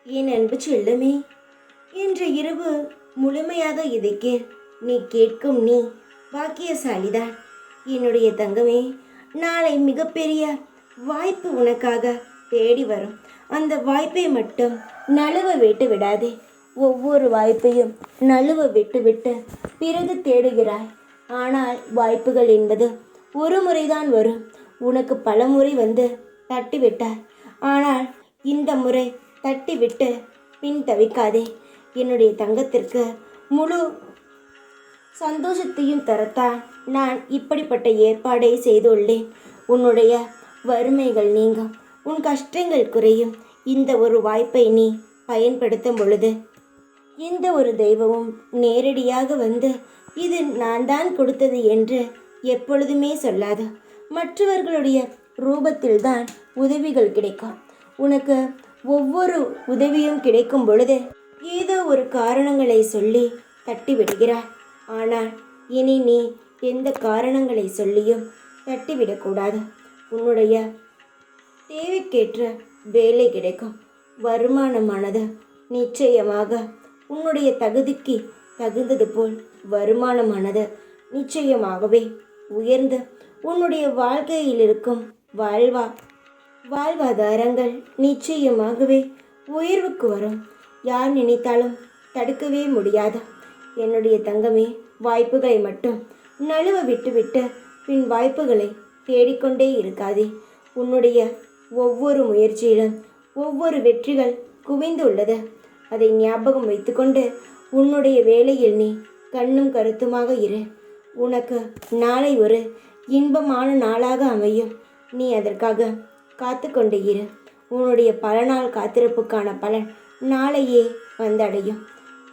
என் அன்பு செல்லமே, இன்று இரவு முழுமையாக இதை கேள். நீ கேட்கும் நீ பாக்கியசாலிதான். என்னுடைய தங்கமே, நாளை மிகப்பெரிய வாய்ப்பு உனக்காக தேடி வரும். அந்த வாய்ப்பை மட்டும் நழுவ விட்டு விடாதே. ஒவ்வொரு வாய்ப்பையும் நழுவ விட்டு விட்டு பிறகு தேடுகிறாய். ஆனால் வாய்ப்புகள் என்பது ஒரு முறைதான் வரும். உனக்கு பல முறை வந்து தட்டிவிட்டாய். ஆனால் இந்த முறை தட்டிவிட்டு பின் தவிக்காதே. என்னுடைய தங்கத்திற்கு முழு சந்தோஷத்தையும் தரத்தான் நான் இப்படிப்பட்ட ஏற்பாடை செய்துள்ளேன். உன்னுடைய வறுமைகள் நீங்கும், உன் கஷ்டங்கள் குறையும். இந்த ஒரு வாய்ப்பை நீ பயன்படுத்தும் பொழுது எந்த ஒரு தெய்வமும் நேரடியாக வந்து இது நான் தான் கொடுத்தது என்று எப்பொழுதுமே சொல்லாது. மற்றவர்களுடைய ரூபத்தில்தான் உதவிகள் கிடைக்கும். உனக்கு ஒவ்வொரு உதவியும் கிடைக்கும் பொழுது ஏதோ ஒரு காரணங்களை சொல்லி தட்டி விடுகிறாய். ஆனால் இனி நீ எந்த காரணங்களை சொல்லியும் தட்டிவிடக்கூடாது. உன்னுடைய தேவைக்கேற்ற வேலை கிடைக்கும். வருமானமானது நிச்சயமாக உன்னுடைய தகுதிக்கு தகுந்தது போல் வருமானமானது நிச்சயமாகவே உயர்ந்து உன்னுடைய வாழ்க்கையில் இருக்கும் வாழ்வாதாரங்கள் நிச்சயமாகவே உயர்வுக்கு வரும். யார் நினைத்தாலும் தடுக்கவே முடியாது. என்னுடைய தங்கமே, வாய்ப்புகளை மட்டும் நழுவ விட்டுவிட்டு பின் வாய்ப்புகளை தேடிக்கொண்டே இருக்காதே. உன்னுடைய ஒவ்வொரு முயற்சியிலும் ஒவ்வொரு வெற்றிகள் குவிந்துள்ளது. அதை ஞாபகம் வைத்துக்கொண்டு உன்னுடைய வேலையில் நீ கண்ணும் கருத்துமாக இரு. உனக்கு நாளை ஒரு இன்பமான நாளாக அமையும். நீ அதற்காக காத்து கொண்டு இரு. உன்னுடைய பல நாள் காத்திருப்புக்கான பலன் நாளையே வந்தடையும்.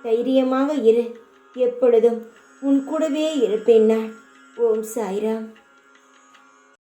தைரியமாக இரு. எப்பொழுதும் உன் கூடவே இருப்பேன் நான். ஓம் சாய்ராம்.